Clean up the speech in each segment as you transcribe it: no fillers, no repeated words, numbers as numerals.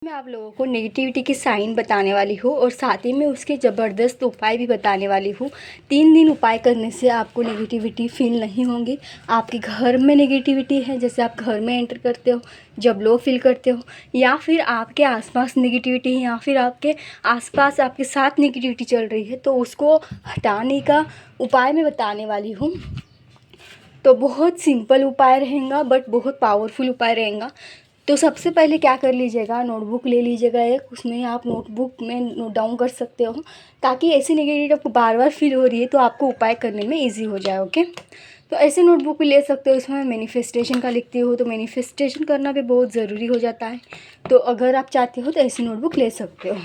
मैं आप लोगों को नेगेटिविटी की साइन बताने वाली हूँ और साथ ही में उसके ज़बरदस्त उपाय भी बताने वाली हूँ। 3 दिन उपाय करने से आपको नेगेटिविटी फील नहीं होगी। आपके घर में नेगेटिविटी है, जैसे आप घर में एंटर करते हो जब लो फील करते हो, या फिर आपके आसपास नेगेटिविटी है, या फिर आपके आसपास आपके साथ नेगेटिविटी चल रही है, तो उसको हटाने का उपाय मैं बताने वाली हूँ। तो बहुत सिंपल उपाय रहेगा बट बहुत पावरफुल उपाय रहेगा। तो सबसे पहले क्या कर लीजिएगा, नोटबुक ले लीजिएगा एक, उसमें आप नोटबुक में नोट डाउन कर सकते हो, ताकि ऐसी नेगेटिव आपको बार बार फील हो रही है तो आपको उपाय करने में इजी हो जाए। ओके, तो ऐसे नोटबुक भी ले सकते हो। इसमें मैनिफेस्टेशन का लिखते हो तो मैनिफेस्टेशन करना भी बहुत ज़रूरी हो जाता है, तो अगर आप चाहते हो तो ऐसी नोटबुक ले सकते हो।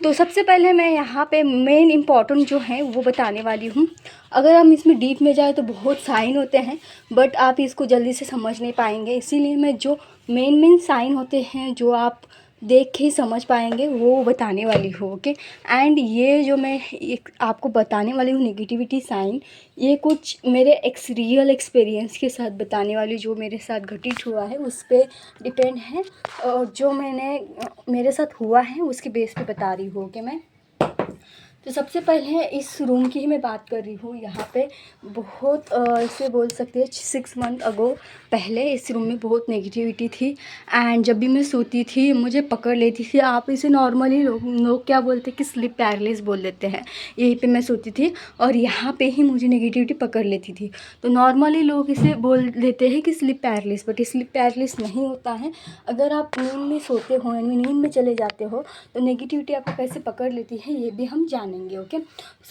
तो सबसे पहले मैं यहाँ पे मेन इम्पॉर्टेंट जो है वो बताने वाली हूँ। अगर हम इसमें डीप में जाए तो बहुत साइन होते हैं, बट आप इसको जल्दी से समझ नहीं पाएंगे, इसीलिए मैं जो मेन साइन होते हैं जो आप देख के ही समझ पाएंगे वो बताने वाली हूँ। ओके, एंड ये जो मैं एक आपको बताने वाली हूँ नेगेटिविटी साइन, ये कुछ मेरे रियल एक्सपीरियंस के साथ बताने वाली, जो मेरे साथ घटित हुआ है उस पर डिपेंड है, और जो मेरे साथ हुआ है उसके बेस पे बता रही हूँ कि मैं। तो सबसे पहले इस रूम की ही मैं बात कर रही हूँ। यहाँ पे बहुत इसे बोल सकते हैं 6 मंथ अगो पहले इस रूम में बहुत नेगेटिविटी थी, एंड जब भी मैं सोती थी मुझे पकड़ लेती थी। आप इसे नॉर्मली लोग क्या बोलते हैं कि स्लिप पैरालिस बोल देते हैं। यहीं पे मैं सोती थी और यहाँ पे ही मुझे नेगेटिविटी पकड़ लेती थी। तो नॉर्मली लोग इसे बोल देते हैं कि slip paralysis, but slip paralysis नहीं होता है। अगर आप नींद में सोते हो यानी नींद में चले जाते हो तो नेगेटिविटी आपको कैसे पकड़ लेती है ये भी हम जानेंगे। ओके,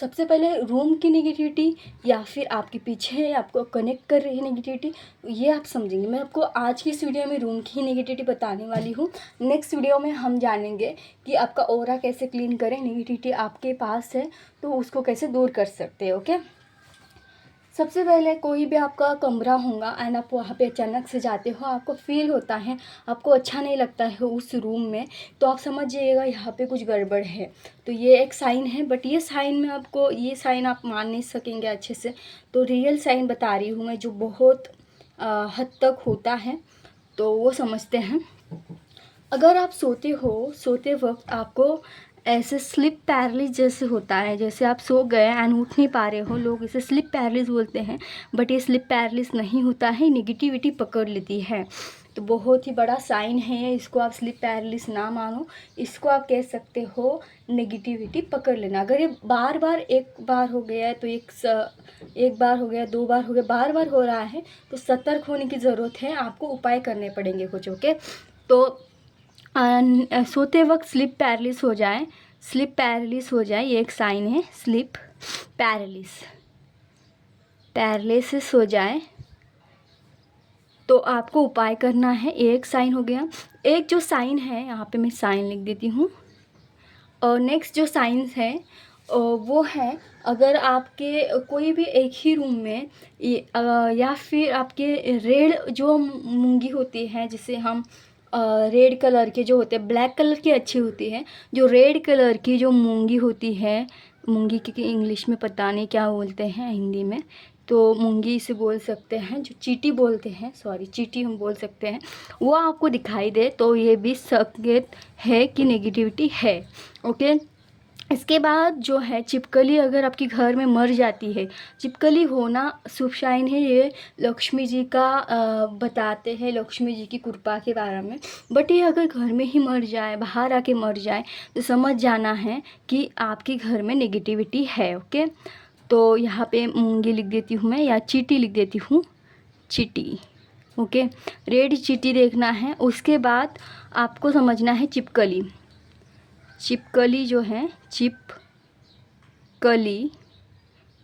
सबसे पहले रूम की नेगेटिविटी या फिर आपके पीछे आपको कनेक्ट कर रही है नेगेटिविटी, ये आप समझेंगे। मैं आपको आज की इस वीडियो में रूम की नेगेटिविटी बताने वाली हूँ। नेक्स्ट वीडियो में हम जानेंगे कि आपका ऑरा कैसे क्लीन करें, नेगेटिविटी आपके पास है तो उसको कैसे दूर कर सकते हैं। ओके, सबसे पहले कोई भी आपका कमरा होगा एंड आप वहाँ पे अचानक से जाते हो, आपको फील होता है, आपको अच्छा नहीं लगता है उस रूम में, तो आप समझ जाइएगा यहाँ पे कुछ गड़बड़ है। तो ये एक साइन है, बट ये साइन में आपको ये साइन आप मान नहीं सकेंगे अच्छे से, तो रियल साइन बता रही हूँ मैं जो बहुत हद तक होता है, तो वो समझते हैं। अगर आप सोते हो, सोते वक्त आपको ऐसे स्लिप पैरालिस जैसे होता है, जैसे आप सो गए एंड उठ नहीं पा रहे हो, लोग इसे स्लिप पैरालिस बोलते हैं, बट ये स्लिप पैरालिस नहीं होता है, नेगेटिविटी पकड़ लेती है। तो बहुत ही बड़ा साइन है, इसको आप स्लिप पैरालिस ना मानो, इसको आप कह सकते हो नेगेटिविटी पकड़ लेना। अगर ये बार बार, एक बार हो गया है तो एक बार हो गया, 2 बार हो गया, बार बार हो रहा है तो सतर्क होने की ज़रूरत है, आपको उपाय करने पड़ेंगे कुछ। ओके, तो सोते वक्त स्लिप पैरालिस हो जाए, स्लिप पैरालिस हो जाए, ये एक साइन है। स्लिप पैरालिसिस हो जाए तो आपको उपाय करना है। एक साइन हो गया। एक जो साइन है, यहाँ पे मैं साइन लिख देती हूँ, और नेक्स्ट जो साइंस है वो है, अगर आपके कोई भी एक ही रूम में या फिर आपके रेड जो मूंगी होती है, जिसे हम रेड कलर के जो होते हैं, ब्लैक कलर की अच्छी होती है, जो रेड कलर की जो मूंगी होती है, मूंगी की इंग्लिश में पता नहीं क्या बोलते हैं, हिंदी में तो मूंगी से बोल सकते हैं, जो चींटी बोलते हैं, सॉरी चींटी हम बोल सकते हैं, वो आपको दिखाई दे तो ये भी संकेत है कि नेगेटिविटी है। ओके, इसके बाद जो है छिपकली, अगर आपके घर में मर जाती है, छिपकली होना शुभ साइन है, ये लक्ष्मी जी का बताते हैं, लक्ष्मी जी की कृपा के बारे में। बट ये अगर घर में ही मर जाए, बाहर आके मर जाए, तो समझ जाना है कि आपके घर में नेगेटिविटी है। ओके, तो यहाँ पे मूंगी लिख देती हूँ मैं, या चींटी लिख देती हूँ, चींटी। ओके, रेड चींटी देखना है। उसके बाद आपको समझना है छिपकली। छिपकली जो है, छिपकली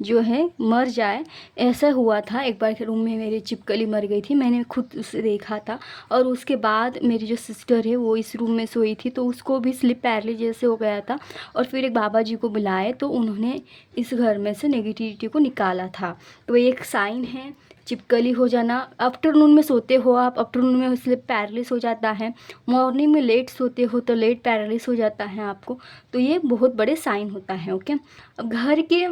जो है मर जाए। ऐसा हुआ था एक बार के रूम में, मेरी छिपकली मर गई थी, मैंने खुद उसे देखा था। और उसके बाद मेरी जो सिस्टर है वो इस रूम में सोई थी, तो उसको भी स्लिप पैरालिसिस जैसे हो गया था, और फिर एक बाबा जी को बुलाए तो उन्होंने इस घर में से नेगेटिविटी को निकाला था। तो एक साइन है छिपकली हो जाना। आफ्टरनून में सोते हो आप, आफ्टरनून में स्लिप पैरालिस हो जाता है। मॉर्निंग में लेट सोते हो तो लेट पैरालिस हो जाता है आपको। तो ये बहुत बड़े साइन होता है। ओके, अब घर के,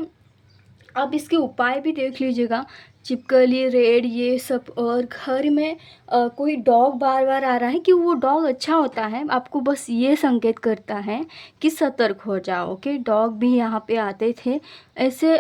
अब इसके उपाय भी देख लीजिएगा। चिपकली, रेड, ये सब। और घर में कोई डॉग बार बार आ रहा है कि वो डॉग अच्छा होता है, आपको बस ये संकेत करता है कि सतर्क हो जाओ। ओके, डॉग भी यहाँ पे आते थे ऐसे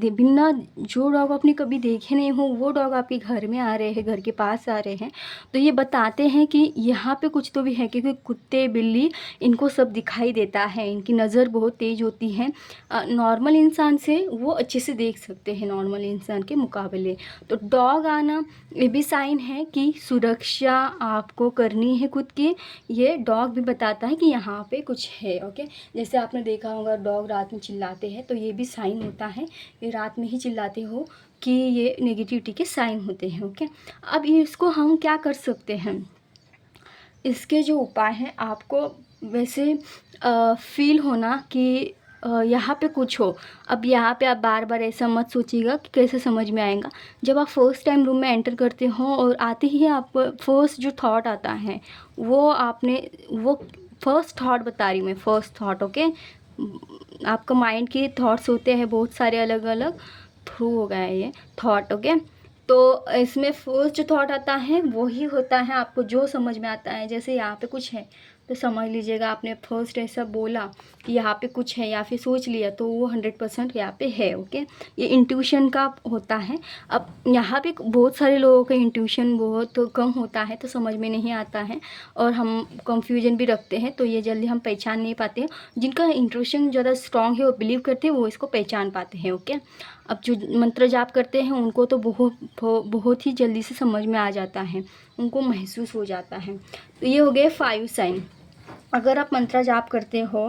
बिना, जो डॉग आपने कभी देखे नहीं हो वो डॉग आपके घर में आ रहे हैं, घर के पास आ रहे हैं, तो ये बताते हैं कि यहाँ पे कुछ तो भी है। क्योंकि कुत्ते, बिल्ली, इनको सब दिखाई देता है, इनकी नज़र बहुत तेज़ होती है, नॉर्मल इंसान से वो अच्छे से देख सकते हैं, नॉर्मल इंसान के मुकाबले। तो डॉग आना ये भी साइन है कि सुरक्षा आपको करनी है खुद की। ये डॉग भी बताता है कि यहाँ पे कुछ है। ओके, जैसे आपने देखा होगा डॉग रात में चिल्लाते हैं, तो ये भी साइन होता है, ये रात में ही चिल्लाते हो कि ये नेगेटिविटी के साइन होते हैं। ओके, अब इसको हम क्या कर सकते हैं, इसके जो उपाय हैं, आपको वैसे फील होना कि यहाँ पे कुछ हो। अब यहाँ पे आप बार बार ऐसा मत सोचिएगा कि कैसे समझ में आएगा। जब आप फर्स्ट टाइम रूम में एंटर करते हो और आते ही आपको फर्स्ट जो थॉट आता है वो वो फर्स्ट थॉट बता रही हूँ मैं, फर्स्ट थॉट। ओके, आपका माइंड के थॉट्स होते हैं बहुत सारे अलग अलग, थ्रू हो गया है ये थॉट। ओके, तो इसमें फर्स्ट जो थॉट आता है वही होता है, आपको जो समझ में आता है। जैसे यहाँ पे कुछ है तो समझ लीजिएगा आपने फर्स्ट ऐसा बोला कि यहाँ पे कुछ है या फिर सोच लिया, तो वो 100% यहाँ पे है। ओके, ये इंट्यूशन का होता है। अब यहाँ पे बहुत सारे लोगों का इंट्यूशन बहुत कम होता है, तो समझ में नहीं आता है और हम कंफ्यूजन भी रखते हैं, तो ये जल्दी हम पहचान नहीं पाते हैं। जिनका इंट्यूशन ज़्यादा स्ट्रॉन्ग है, वो बिलीव करते हैं, वो इसको पहचान पाते हैं। ओके, अब जो मंत्र जाप करते हैं उनको तो बहुत ही जल्दी से समझ में आ जाता है, उनको महसूस हो जाता है। तो ये हो गए 5 साइन। अगर आप मंत्र जाप करते हो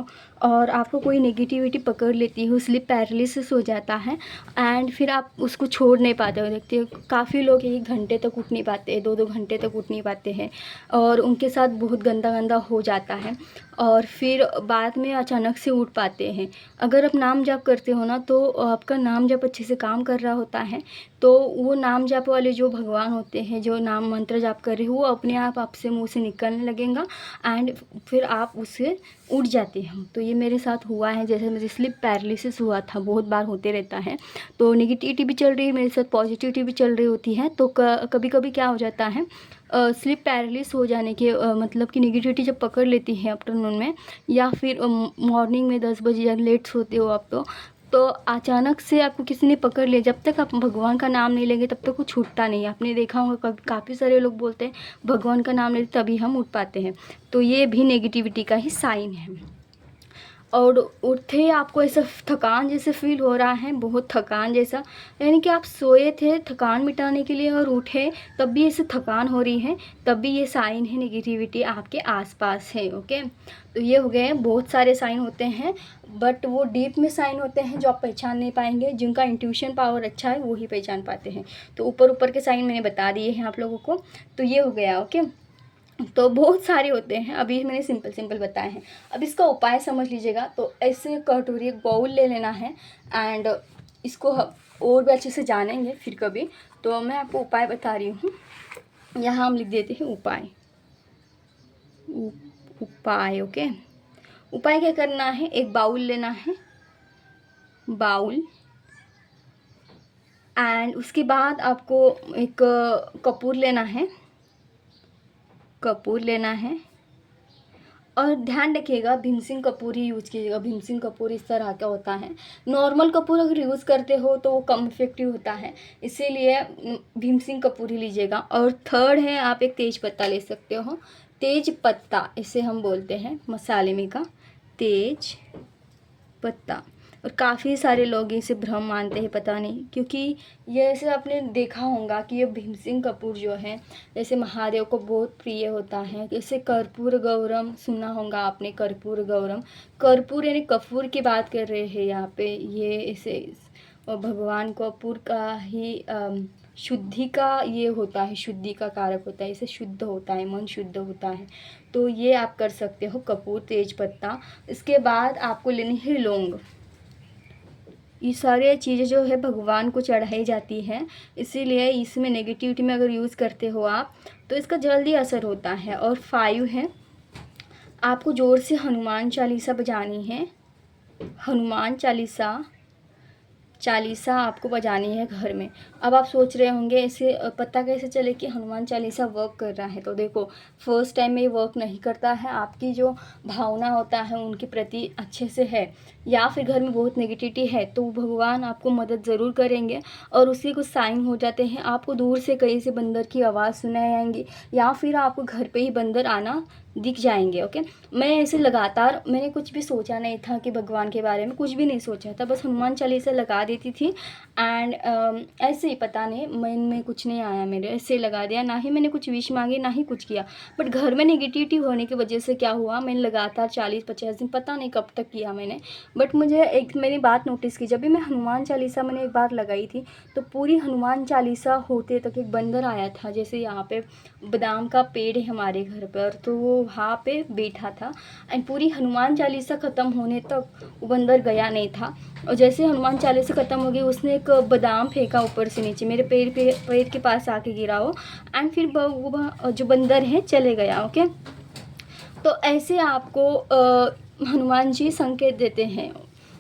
और आपको कोई नेगेटिविटी पकड़ लेती हो, स्लीप पैरालिसिस हो जाता है, एंड फिर आप उसको छोड़ नहीं पाते हो। देखते हो काफ़ी लोग 1 घंटे तक उठ नहीं पाते, 2-2 घंटे तक उठ नहीं पाते हैं, और उनके साथ बहुत गंदा गंदा हो जाता है, और फिर बाद में अचानक से उठ पाते हैं। अगर आप नाम जाप करते हो ना, तो आपका नाम जाप अच्छे से काम कर रहा होता है, तो वो नाम जाप वाले जो भगवान होते हैं, जो नाम मंत्र जाप कर रहे हो, वो अपने आप आपसे मुँह से निकलने लगेगा, एंड फिर आप उससे उठ जाते हैं। तो ये मेरे साथ हुआ है, जैसे मुझे स्लिप पैरालिसिस हुआ था, बहुत बार होते रहता है। तो नेगेटिविटी भी चल रही है मेरे साथ, पॉजिटिविटी भी चल रही होती है। तो कभी कभी क्या हो जाता है, स्लिप पैरालिस हो जाने के मतलब कि नेगेटिविटी जब पकड़ लेती है आफ्टरनून में, या फिर मॉर्निंग में 10 बजे या लेट सोते हो आप, तो अचानक से आपको किसी ने पकड़ लिया, जब तक आप भगवान का नाम नहीं लेंगे तब तक वो छूटता नहीं। आपने देखा होगा काफ़ी सारे लोग बोलते हैं भगवान का नाम लेते तभी हम उठ पाते हैं, तो ये भी नेगेटिविटी का ही साइन है। और उठे आपको ऐसा थकान जैसे फील हो रहा है, बहुत थकान जैसा, यानी कि आप सोए थे थकान मिटाने के लिए और उठे तब भी ऐसे थकान हो रही है, तब भी ये साइन है नेगेटिविटी आपके आसपास है। ओके, तो ये हो गए, बहुत सारे साइन होते हैं, बट वो डीप में साइन होते हैं जो आप पहचान नहीं पाएंगे। जिनका इंट्यूशन पावर अच्छा है वो ही पहचान पाते हैं। तो ऊपर ऊपर के साइन मैंने बता दिए हैं आप लोगों को, तो ये हो गया। ओके, तो बहुत सारे होते हैं, अभी मैंने सिंपल सिंपल बताए हैं। अब इसका उपाय समझ लीजिएगा। तो ऐसे कटोरी, एक बाउल ले लेना है, एंड इसको और भी अच्छे से जानेंगे फिर कभी। तो मैं आपको उपाय बता रही हूँ, यहाँ हम लिख देते हैं उपाय। उपाय, ओके, उपाय क्या करना है, एक बाउल लेना है, बाउल, एंड उसके बाद आपको एक कपूर लेना है, कपूर लेना है, और ध्यान रखिएगा भीमसेन कपूर ही यूज़ कीजिएगा। भीमसेन कपूर इस तरह का होता है, नॉर्मल कपूर अगर यूज़ करते हो तो वो कम इफेक्टिव होता है, इसीलिए भीमसेन कपूर ही लीजिएगा। और थर्ड है, आप एक तेज पत्ता ले सकते हो, तेज पत्ता इसे हम बोलते हैं मसाले में का, तेज पत्ता। और काफ़ी सारे लोग इसे भ्रम मानते हैं, पता नहीं क्योंकि ये ऐसे आपने देखा होगा कि ये भीमसेन कपूर जो है जैसे महादेव को बहुत प्रिय होता है। जैसे कर्पूर गौरम सुना होगा आपने, कर्पूर गौरम, कर्पूर यानी कपूर की बात कर रहे हैं यहाँ पे। ये इसे भगवान कपूर का ही शुद्धि का ये होता है, शुद्धि का कारक होता है, इसे शुद्ध होता है, मन शुद्ध होता है। तो ये आप कर सकते हो, कपूर, तेज पत्ता। इसके बाद आपको लेनी है लौंग। ये सारे चीज़ें जो है भगवान को चढ़ाई जाती है, इसीलिए इसमें नेगेटिविटी में अगर यूज़ करते हो आप तो इसका जल्दी असर होता है। और 5 है, आपको ज़ोर से हनुमान चालीसा बजानी है, हनुमान चालीसा चालीसा आपको बजानी है घर में। अब आप सोच रहे होंगे इसे पता कैसे चले कि हनुमान चालीसा वर्क कर रहा है। तो देखो, फर्स्ट टाइम में ये वर्क नहीं करता है, आपकी जो भावना होता है उनके प्रति अच्छे से है, या फिर घर में बहुत नेगेटिविटी है तो भगवान आपको मदद ज़रूर करेंगे और उसके कुछ साइन हो जाते हैं। आपको दूर से कहीं से बंदर की आवाज़ सुनाई आएंगी या फिर आपको घर पे ही बंदर आना दिख जाएंगे। ओके, मैं ऐसे लगातार, मैंने कुछ भी सोचा नहीं था कि भगवान के बारे में कुछ भी नहीं सोचा था, बस हनुमान चालीसा लगा देती थी एंड ऐसे ही पता नहीं मन में कुछ नहीं आया मेरे, ऐसे लगा दिया, ना ही मैंने कुछ विश मांगी ना ही कुछ किया। बट घर में नेगेटिविटी होने की वजह से क्या हुआ, मैंने लगातार 40-50 दिन पता नहीं कब तक किया मैंने, बट मुझे एक मेरी बात नोटिस की, जब भी मैं हनुमान चालीसा मैंने एक बार लगाई थी तो पूरी हनुमान चालीसा होते तक एक बंदर आया था। जैसे यहाँ पे बादाम का पेड़ है हमारे घर पर, तो वो वहाँ पे बैठा था एंड पूरी हनुमान चालीसा ख़त्म होने तक वो बंदर गया नहीं था। और जैसे हनुमान चालीसा ख़त्म हो गई उसने एक बादाम फेंका ऊपर से नीचे, मेरे पैर के पास आके गिरा वो एंड फिर वो जो बंदर है चले गया। ओके, तो ऐसे आपको हनुमान जी संकेत देते हैं।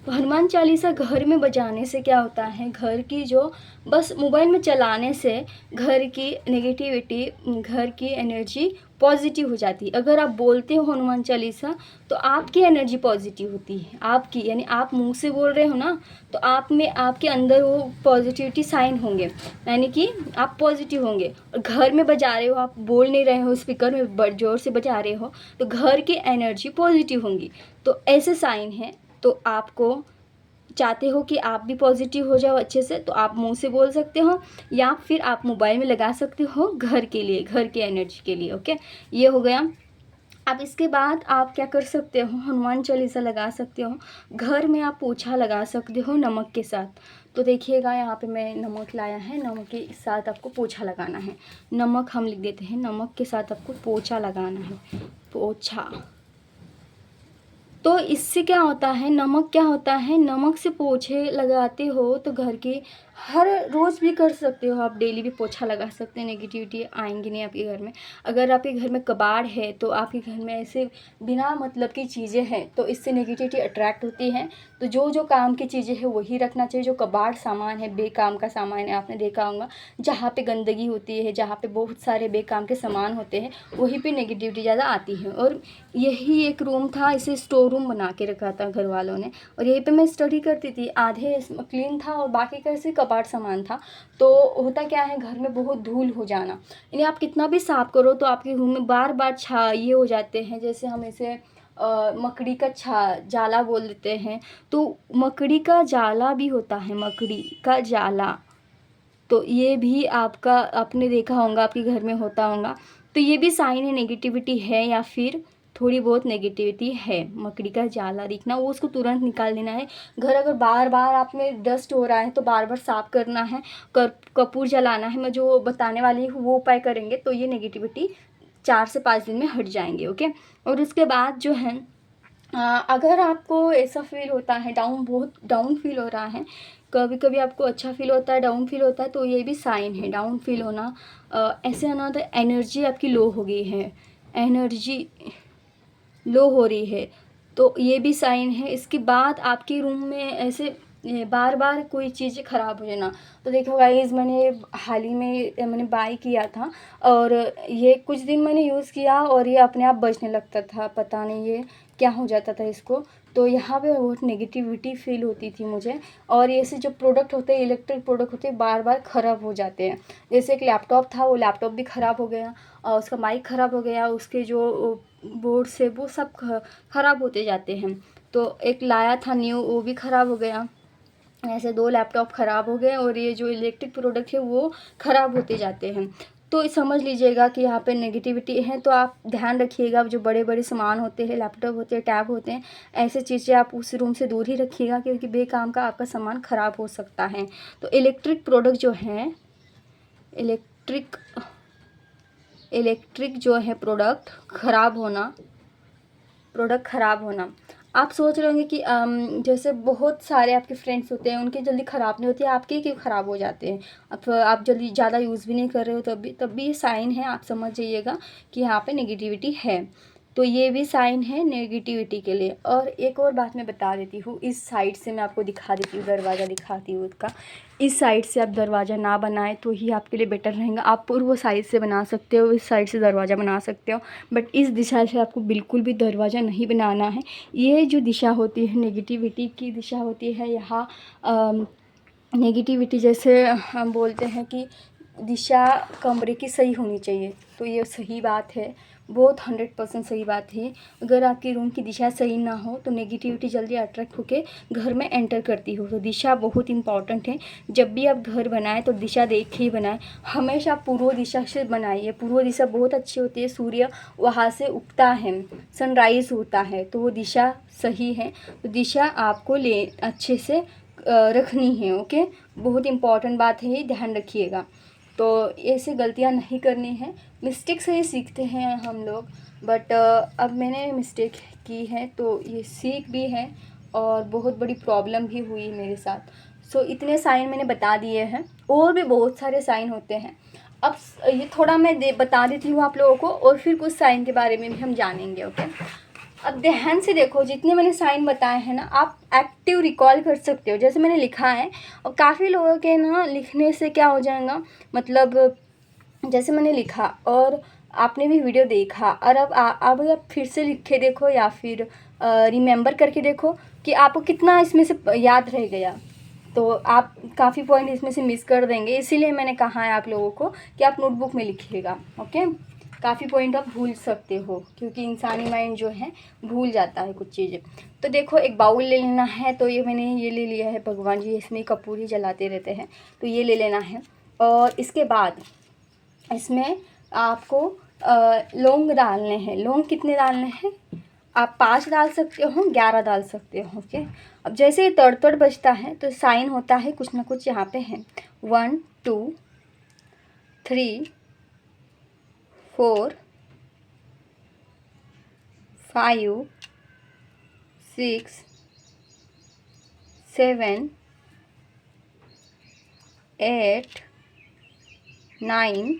तो हनुमान चालीसा घर में बजाने से क्या होता है, घर की जो बस मोबाइल में चलाने से घर की नेगेटिविटी, घर की एनर्जी पॉजिटिव हो जाती है। अगर आप बोलते हो हनुमान चालीसा तो आपकी एनर्जी पॉजिटिव होती है, आपकी, यानी आप मुंह से बोल रहे हो ना तो आप में, आपके अंदर वो पॉजिटिविटी साइन होंगे, यानी कि आप पॉजिटिव होंगे। और घर में बजा रहे हो, आप बोल नहीं रहे हो, स्पीकर में ज़ोर से बजा रहे हो तो घर की एनर्जी पॉजिटिव होंगी। तो ऐसे साइन हैं। तो आपको चाहते हो कि आप भी पॉजिटिव हो जाओ अच्छे से तो आप मुंह से बोल सकते हो या फिर आप मोबाइल में लगा सकते हो घर के लिए, घर की एनर्जी के लिए। ओके, ये हो गया। अब इसके बाद आप क्या कर सकते हो, हनुमान चालीसा लगा सकते हो, घर में आप पोछा लगा सकते हो नमक के साथ। तो देखिएगा यहाँ पे मैं नमक लाया है, नमक के साथ आपको पोछा लगाना है। नमक हम लिख देते हैं, नमक के साथ आपको पोछा लगाना है, पोछा। तो इससे क्या होता है, नमक क्या होता है, नमक से पोछे लगाते हो तो घर के, हर रोज़ भी कर सकते हो आप, डेली भी पोछा लगा सकते हैं, नेगेटिविटी आएंगी नहीं आपके घर में। अगर आपके घर में कबाड़ है तो आपके घर में ऐसे बिना मतलब की चीज़ें हैं तो इससे नेगेटिविटी अट्रैक्ट होती है। तो जो जो काम की चीज़ें हैं वही रखना चाहिए। जो कबाड़ सामान है, बेकाम का सामान है, आपने देखा होगा जहाँ पे गंदगी होती है, जहाँ पे बहुत सारे बेकाम के सामान होते हैं वहीं पे नेगेटिविटी ज़्यादा आती है। और यही एक रूम था, इसे स्टोर रूम बना के रखा था घर वालों ने, और यहीं पे मैं स्टडी करती थी। आधे क्लीन था और बाकी कैसे कबाड़ सामान था। तो होता क्या है, घर में बहुत धूल हो जाना, यानी आप कितना भी साफ़ करो तो आपके रूम में बार बार ये हो जाते हैं, जैसे हम इसे मकड़ी का जाला बोल देते हैं। तो मकड़ी का जाला भी होता है, मकड़ी का जाला, तो ये भी आपका, आपने देखा होगा आपके घर में होता होगा। तो ये भी साइन है नेगेटिविटी है या फिर थोड़ी बहुत नेगेटिविटी है। मकड़ी का जाला दिखना, वो उसको तुरंत निकाल देना है। घर अगर बार बार आप में डस्ट हो रहा है तो बार बार साफ़ करना है, कपूर जलाना है। मैं जो बताने वाली हूँ वो उपाय करेंगे तो ये नेगेटिविटी 4 से 5 दिन में हट जाएंगे। ओके, और उसके बाद जो है अगर आपको ऐसा फील होता है, बहुत डाउन फील हो रहा है, कभी कभी आपको अच्छा फील होता है, डाउन फील होता है, तो ये भी साइन है। डाउन फील होना, ऐसे होना तो एनर्जी आपकी लो हो गई है, एनर्जी लो हो रही है, तो ये भी साइन है। इसके बाद आपके रूम में ऐसे बार बार कोई चीज़ें ख़राब हो जाना। तो देखो गाइस, मैंने हाल ही में मैंने बाय किया था और ये कुछ दिन मैंने यूज़ किया और ये अपने आप बजने लगता था, पता नहीं ये क्या हो जाता था इसको। तो यहाँ पे बहुत नेगेटिविटी फील होती थी मुझे। और ऐसे जो प्रोडक्ट होते हैं, इलेक्ट्रिक प्रोडक्ट होते हैं, बार बार ख़राब हो जाते हैं। जैसे एक लैपटॉप था, वो लैपटॉप भी ख़राब हो गया और उसका माइक ख़राब हो गया, उसके जो बोर्ड से वो सब ख़राब होते जाते हैं। तो एक लाया था न्यू, वो भी ख़राब हो गया। ऐसे 2 लैपटॉप ख़राब हो गए और ये जो इलेक्ट्रिक प्रोडक्ट है वो ख़राब होते जाते हैं। तो समझ लीजिएगा कि यहाँ पे नेगेटिविटी है। तो आप ध्यान रखिएगा, जो बड़े बड़े सामान होते हैं, लैपटॉप होते हैं, टैब होते हैं, ऐसे चीज़ें आप उस रूम से दूर ही रखिएगा क्योंकि बेकाम का आपका सामान ख़राब हो सकता है। तो इलेक्ट्रिक प्रोडक्ट जो हैं, इलेक्ट्रिक जो है प्रोडक्ट ख़राब होना, आप सोच रहे होंगे कि जैसे बहुत सारे आपके फ्रेंड्स होते हैं, उनके जल्दी ख़राब नहीं होती है, आपके क्यों ख़राब हो जाते हैं। आप जल्दी ज़्यादा यूज़ भी नहीं कर रहे हो, तब भी ये साइन है, आप समझ जाइएगा कि यहाँ पे नेगेटिविटी है। तो ये भी साइन है नेगेटिविटी के लिए। और एक और बात मैं बता देती हूँ, इस साइड से मैं आपको दिखा देती हूँ, दरवाज़ा दिखाती हूँ उसका। इस साइड से आप दरवाज़ा ना बनाएं तो ही आपके लिए बेटर रहेगा। आप पूर्व साइड से बना सकते हो, इस साइड से दरवाज़ा बना सकते हो, बट इस दिशा से आपको बिल्कुल भी दरवाज़ा नहीं बनाना है। ये जो दिशा होती है नेगेटिविटी की दिशा होती है, यहाँ नेगेटिविटी जैसे हम बोलते हैं कि दिशा कमरे की सही होनी चाहिए, तो ये सही बात है, बहुत 100% सही बात है। अगर आपकी रूम की दिशा सही ना हो तो नेगेटिविटी जल्दी अट्रैक्ट होके घर में एंटर करती हो। तो दिशा बहुत इंपॉर्टेंट है। जब भी आप घर बनाएं तो दिशा देख के ही बनाएं। हमेशा पूर्व दिशा से बनाइए। पूर्व दिशा बहुत अच्छी होती है, सूर्य वहाँ से उगता है, सनराइज़ होता है, तो वो दिशा सही है। तो दिशा आपको अच्छे से रखनी है। ओके, बहुत इम्पॉर्टेंट बात है, ये ध्यान रखिएगा। तो ऐसे गलतियां नहीं करनी है। मिस्टेक से ही सीखते हैं हम लोग, बट अब मैंने मिस्टेक की है तो ये सीख भी है और बहुत बड़ी प्रॉब्लम भी हुई मेरे साथ। सो इतने साइन मैंने बता दिए हैं, और भी बहुत सारे साइन होते हैं। अब ये थोड़ा मैं बता देती हूँ आप लोगों को, और फिर कुछ साइन के बारे में भी हम जानेंगे। ओके, अब ध्यान से देखो, जितने मैंने साइन बताए हैं ना, आप एक्टिव रिकॉल कर सकते हो जैसे मैंने लिखा है। और काफ़ी लोगों के ना लिखने से क्या हो जाएगा, मतलब जैसे मैंने लिखा और आपने भी वीडियो देखा, और अब अब आप फिर से लिख के देखो या फिर रिमेंबर करके देखो कि आपको कितना इसमें से याद रह गया, तो आप काफ़ी पॉइंट इसमें से मिस कर देंगे। इसीलिए मैंने कहा है आप लोगों को कि आप नोटबुक में लिखिएगा। ओके, काफ़ी पॉइंट आप भूल सकते हो, क्योंकि इंसानी माइंड जो है भूल जाता है कुछ चीज़ें। तो देखो, एक बाउल ले लेना है। तो ये मैंने ये ले लिया है, भगवान जी इसमें कपूर ही जलाते रहते हैं, तो ये ले लेना है। और इसके बाद इसमें आपको लौंग डालने हैं। लौंग कितने डालने हैं, आप 5 डाल सकते हो, 11 डाल सकते हो। ओके, अब जैसे ये तड़ बजता है तो साइन होता है कुछ ना कुछ यहाँ पे है। 1 2 3 4 5 6 7 8 9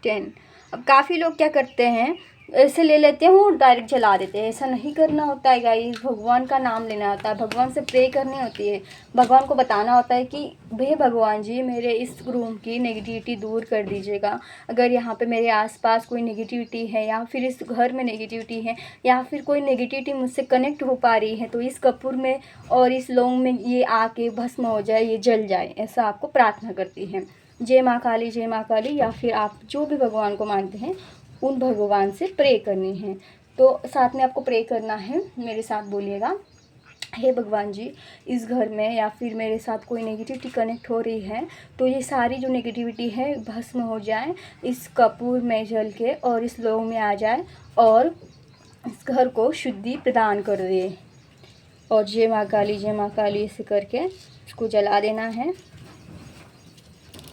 10। अब काफ़ी लोग क्या करते हैं, ऐसे ले लेते हैं और डायरेक्ट जला देते हैं। ऐसा नहीं करना होता है गाइस, भगवान का नाम लेना होता है, भगवान से प्रे करनी होती है, भगवान को बताना होता है कि भे भगवान जी मेरे इस रूम की नेगेटिविटी दूर कर दीजिएगा। अगर यहाँ पे मेरे आसपास कोई नेगेटिविटी है, या फिर इस घर में नेगेटिविटी है, या फिर कोई नेगेटिविटी मुझसे कनेक्ट हो पा रही है, तो इस कपूर में और इस लौंग में ये आके भस्म हो जाए, ये जल जाए, ऐसा आपको प्रार्थना करती है। जय माँ काली, जय माँ काली, या फिर आप जो भी भगवान को मानते हैं उन भगवान से प्रे करनी है। तो साथ में आपको प्रे करना है, मेरे साथ बोलिएगा, हे भगवान जी, इस घर में या फिर मेरे साथ कोई नेगेटिविटी कनेक्ट हो रही है, तो ये सारी जो नेगेटिविटी है भस्म हो जाए इस कपूर में जल के, और इस लौंग में आ जाए, और इस घर को शुद्धि प्रदान कर दे। और जय माँ काली, जय माँ काली ऐसे करके इसको जला देना है।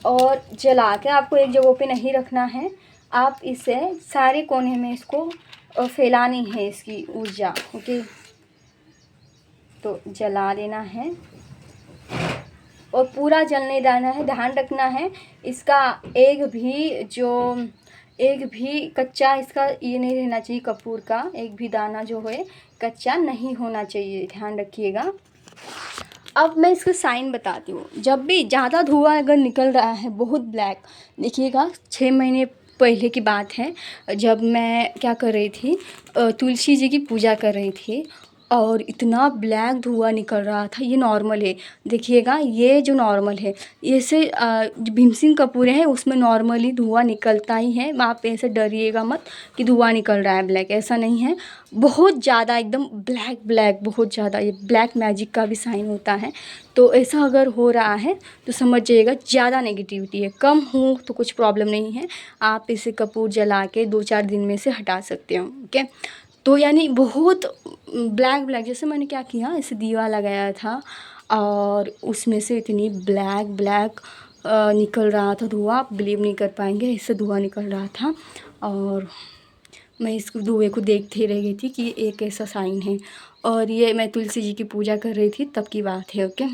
और जला के आपको एक जगह पे नहीं रखना है, आप इसे सारे कोने में इसको फैलानी है, इसकी ऊर्जा। ओके, तो जला देना है और पूरा जलने देना है। ध्यान रखना है इसका एक भी कच्चा इसका ये नहीं रहना चाहिए, कपूर का एक भी दाना जो है कच्चा नहीं होना चाहिए, ध्यान रखिएगा। अब मैं इसका साइन बताती हूँ। जब भी ज़्यादा धुआं अगर निकल रहा है बहुत ब्लैक, देखिएगा 6 महीने पहले की बात है, जब मैं क्या कर रही थी, तुलसी जी की पूजा कर रही थी, और इतना ब्लैक धुआं निकल रहा था। ये नॉर्मल है, देखिएगा ये जो नॉर्मल है, ऐसे जो भीमसेन कपूर है उसमें नॉर्मली धुआं निकलता ही है। आप ऐसे डरिएगा मत कि धुआं निकल रहा है ब्लैक, ऐसा नहीं है। बहुत ज़्यादा एकदम ब्लैक ब्लैक, बहुत ज़्यादा, ये ब्लैक मैजिक का भी साइन होता है। तो ऐसा अगर हो रहा है तो समझ जाइएगा ज़्यादा नेगेटिविटी है। कम हो तो कुछ प्रॉब्लम नहीं है, आप इसे कपूर जला के 2-4 दिन में से हटा सकते हो। ओके, तो यानी बहुत ब्लैक ब्लैक, जैसे मैंने क्या किया, इसे दिया लगाया था और उसमें से इतनी ब्लैक ब्लैक निकल रहा था धुआं, आप बिलीव नहीं कर पाएंगे, इससे धुआं निकल रहा था। और मैं इस धुएं को देखते रह गई थी कि एक ऐसा साइन है। और ये मैं तुलसी जी की पूजा कर रही थी तब की बात है। ओके,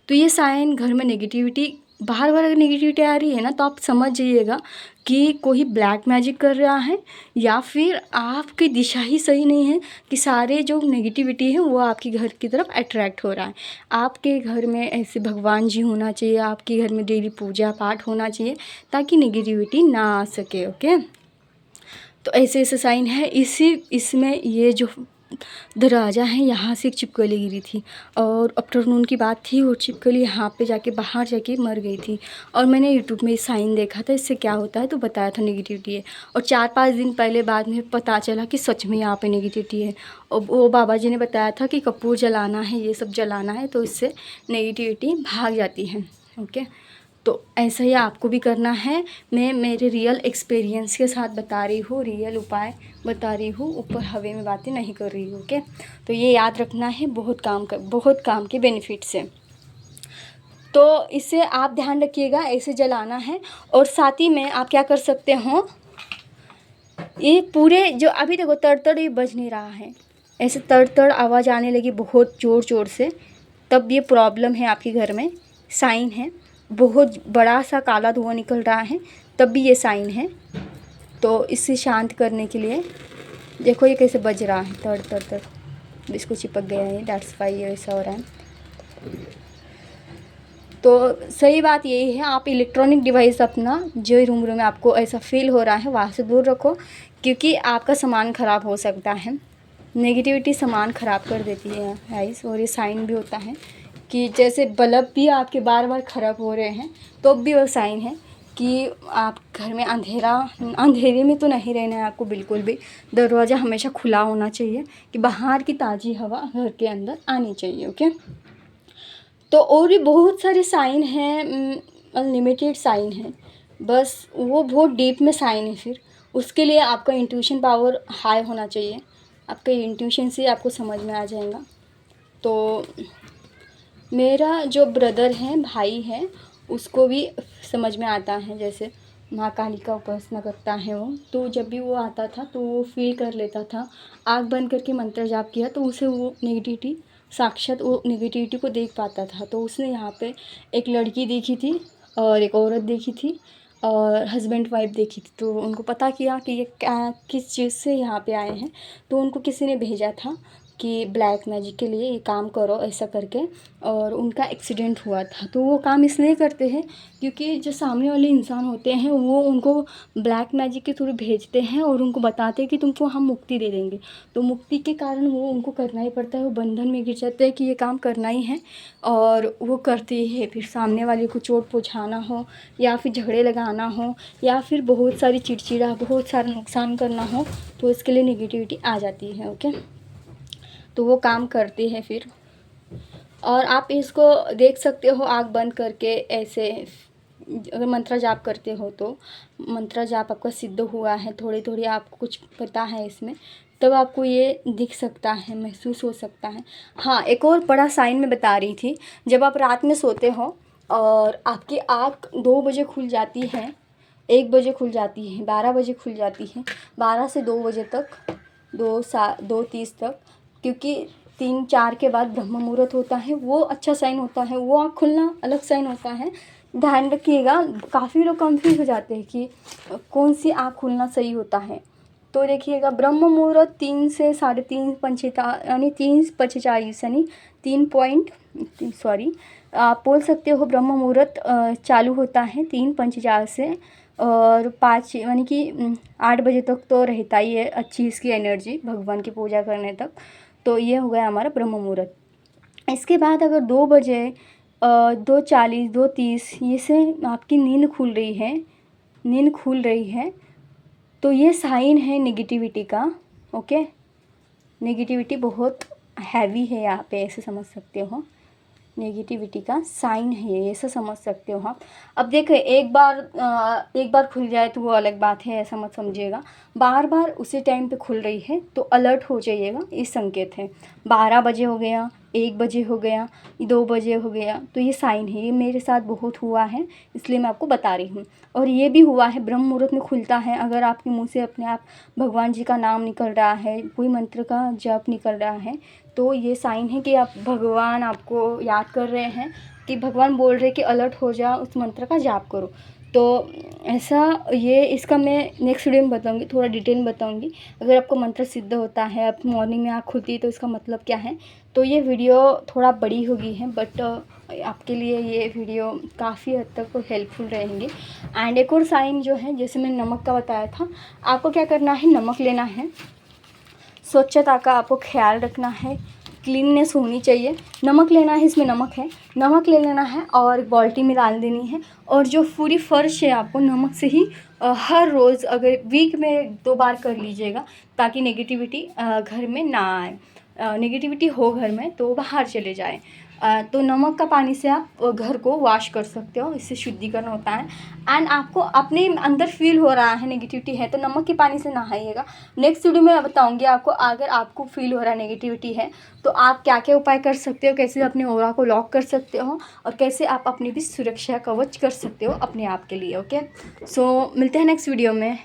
तो ये साइन घर में नेगेटिविटी बार बार अगर नेगेटिविटी आ रही है ना, तो आप समझ जाइएगा कि कोई ब्लैक मैजिक कर रहा है, या फिर आपकी दिशा ही सही नहीं है कि सारे जो नेगेटिविटी है वो आपके घर की तरफ अट्रैक्ट हो रहा है। आपके घर में ऐसे भगवान जी होना चाहिए, आपके घर में डेली पूजा पाठ होना चाहिए, ताकि नेगेटिविटी ना आ सके। ओके, तो ऐसे ऐसे साइन है। इसमें ये जो दरवाज़ा है, यहाँ से एक छिपकली गिरी थी, और आफ्टरनून की बात थी, वो छिपकली यहाँ पे जाके बाहर जाके मर गई थी। और मैंने यूट्यूब में साइन देखा था इससे क्या होता है, तो बताया था नेगेटिविटी है। और 4-5 दिन पहले बाद में पता चला कि सच में यहाँ पे नेगेटिविटी है। और वो बाबा जी ने बताया था कि कपूर जलाना है, ये सब जलाना है, तो इससे नेगेटिविटी भाग जाती है। ओके, तो ऐसा ही आपको भी करना है। मैं मेरे रियल एक्सपीरियंस के साथ बता रही हूँ, रियल उपाय बता रही हूँ, ऊपर हवे में बातें नहीं कर रही हूँ। ओके, तो ये याद रखना है, बहुत काम के बेनिफिट्स है। तो इससे आप ध्यान रखिएगा, ऐसे जलाना है। और साथ ही में आप क्या कर सकते हो, ये पूरे जो अभी देखो तड़ ये बज नहीं रहा है, ऐसे तड़ आवाज़ आने लगी बहुत ज़ोर ज़ोर से, तब ये प्रॉब्लम है आपके घर में, साइन है। बहुत बड़ा सा काला धुआं निकल रहा है, तब भी ये साइन है। तो इसे शांत करने के लिए देखो ये कैसे बज रहा है, तड़ इसको चिपक गया है, दैट्स व्हाई ये ऐसा हो रहा है। तो सही बात यही है, आप इलेक्ट्रॉनिक डिवाइस अपना जो रूम में आपको ऐसा फील हो रहा है वहाँ से दूर रखो, क्योंकि आपका सामान ख़राब हो सकता है। नेगेटिविटी सामान ख़राब कर देती है गाइस। और ये साइन भी होता है कि जैसे बल्ब भी आपके बार बार ख़राब हो रहे हैं, तो भी वो साइन है कि आप घर में अंधेरे में तो नहीं रहना है आपको बिल्कुल भी। दरवाज़ा हमेशा खुला होना चाहिए कि बाहर की ताज़ी हवा घर के अंदर आनी चाहिए। ओके, तो और भी बहुत सारे साइन हैं, अनलिमिटेड साइन है, बस वो बहुत डीप में साइन है। फिर उसके लिए आपका इंट्यूशन पावर हाई होना चाहिए, आपके इंट्यूशन से आपको समझ में आ जाएगा। तो मेरा जो ब्रदर है, भाई है, उसको भी समझ में आता है, जैसे माँ काली का उपासना करता है वो, तो जब भी वो आता था तो वो फील कर लेता था, आँख बंद करके मंत्र जाप किया तो उसे वो नेगेटिविटी साक्षात वो नेगेटिविटी को देख पाता था। तो उसने यहाँ पे एक लड़की देखी थी और एक औरत देखी थी और हस्बैंड वाइफ देखी थी। तो उनको पता किया कि ये क्या किस चीज़ से यहाँ पे आए हैं, तो उनको किसी ने भेजा था कि ब्लैक मैजिक के लिए ये काम करो ऐसा करके, और उनका एक्सीडेंट हुआ था। तो वो काम इसलिए करते हैं क्योंकि जो सामने वाले इंसान होते हैं वो उनको ब्लैक मैजिक के थ्रू भेजते हैं और उनको बताते हैं कि तुमको हम मुक्ति दे देंगे। तो मुक्ति के कारण वो उनको करना ही पड़ता है, वो बंधन में गिर जाते हैं कि ये काम करना ही है, और वो करते ही है। फिर सामने वाले को चोट पहुँचाना हो, या फिर झगड़े लगाना हो, या फिर बहुत सारी चिड़चिड़ा बहुत सारा नुकसान करना हो, तो इसके लिए नेगेटिविटी आ जाती है। ओके, तो वो काम करते हैं फिर। और आप इसको देख सकते हो आँख बंद करके, ऐसे अगर मंत्र जाप करते हो तो मंत्र जाप आपका सिद्ध हुआ है, थोड़ी थोड़ी आपको कुछ पता है इसमें, तब आपको ये दिख सकता है, महसूस हो सकता है। हाँ, एक और बड़ा साइन मैं बता रही थी, जब आप रात में सोते हो और आपकी आँख 2 बजे खुल जाती है, 1 बजे खुल जाती है, 12 बजे खुल जाती है, 12 से 2 बजे तक, 2:30 तक, क्योंकि 3-4 के बाद ब्रह्म मुहूर्त होता है, वो अच्छा साइन होता है, वो आँख खुलना अलग साइन होता है। ध्यान रखिएगा, काफ़ी लोग कंफ्यूज हो जाते हैं कि कौन सी आँख खुलना सही होता है। तो देखिएगा, ब्रह्म मुहूर्त 3 से 3:30 यानी 3:45 यानी 3 आप बोल सकते हो ब्रह्म मुहूर्त चालू होता है 3:45 से, और 5 यानी कि 8 बजे तक तो रहता ही है अच्छी इसकी एनर्जी भगवान की पूजा करने तक। तो ये हो गया हमारा ब्रह्म मुहूर्त। इसके बाद अगर 2 बजे 2:40 2:30 ये से आपकी नींद खुल रही है, तो ये साइन है नेगेटिविटी का। ओके, नेगेटिविटी बहुत हैवी है यहाँ पे, ऐसे समझ सकते हो, नेगेटिविटी का साइन है ये, ऐसा समझ सकते हो आप। अब देखो, एक बार खुल जाए तो वो अलग बात है, ऐसा मत समझिएगा। बार बार उसी टाइम पे खुल रही है तो अलर्ट हो जाइएगा, ये संकेत है। 12 बजे हो गया, 1 बजे हो गया, 2 बजे हो गया, तो ये साइन है। ये मेरे साथ बहुत हुआ है, इसलिए मैं आपको बता रही हूँ। और ये भी हुआ है, ब्रह्म मुहूर्त में खुलता है, अगर आपके मुँह से अपने आप भगवान जी का नाम निकल रहा है, कोई मंत्र का जप निकल रहा है, तो ये साइन है कि आप भगवान आपको याद कर रहे हैं, कि भगवान बोल रहे कि अलर्ट हो जाओ, उस मंत्र का जाप करो। तो ऐसा ये इसका मैं नेक्स्ट वीडियो में बताऊंगी, थोड़ा डिटेल में बताऊंगी। अगर आपको मंत्र सिद्ध होता है, आप मॉर्निंग में आँख खुलती है तो इसका मतलब क्या है। तो ये वीडियो थोड़ा बड़ी हो गई है, बट आपके लिए ये वीडियो काफ़ी हद तक हेल्पफुल रहेंगे। एंड एक और साइन जो है, जैसे मैंने नमक का बताया था, आपको क्या करना है, नमक लेना है, स्वच्छता का आपको ख्याल रखना है, क्लीननेस होनी चाहिए। नमक लेना है, इसमें नमक है, नमक ले लेना है और बाल्टी में डाल देनी है। और जो पूरी फर्श है आपको नमक से ही हर रोज़, अगर वीक में 2 बार कर लीजिएगा, ताकि नेगेटिविटी घर में ना आए। नेगेटिविटी हो घर में तो बाहर चले जाए। तो नमक का पानी से आप घर को वॉश कर सकते हो, इससे शुद्धिकरण होता है। एंड आपको अपने अंदर फील हो रहा है नेगेटिविटी है तो नमक के पानी से नहाइएगा। नेक्स्ट वीडियो में बताऊंगी आपको, अगर आपको फील हो रहा है नेगेटिविटी है तो आप क्या क्या उपाय कर सकते हो, कैसे अपने ऑरा को लॉक कर सकते हो और कैसे आप अपनी भी सुरक्षा कवच कर सकते हो अपने आप के लिए। ओके, सो मिलते हैं नेक्स्ट वीडियो में।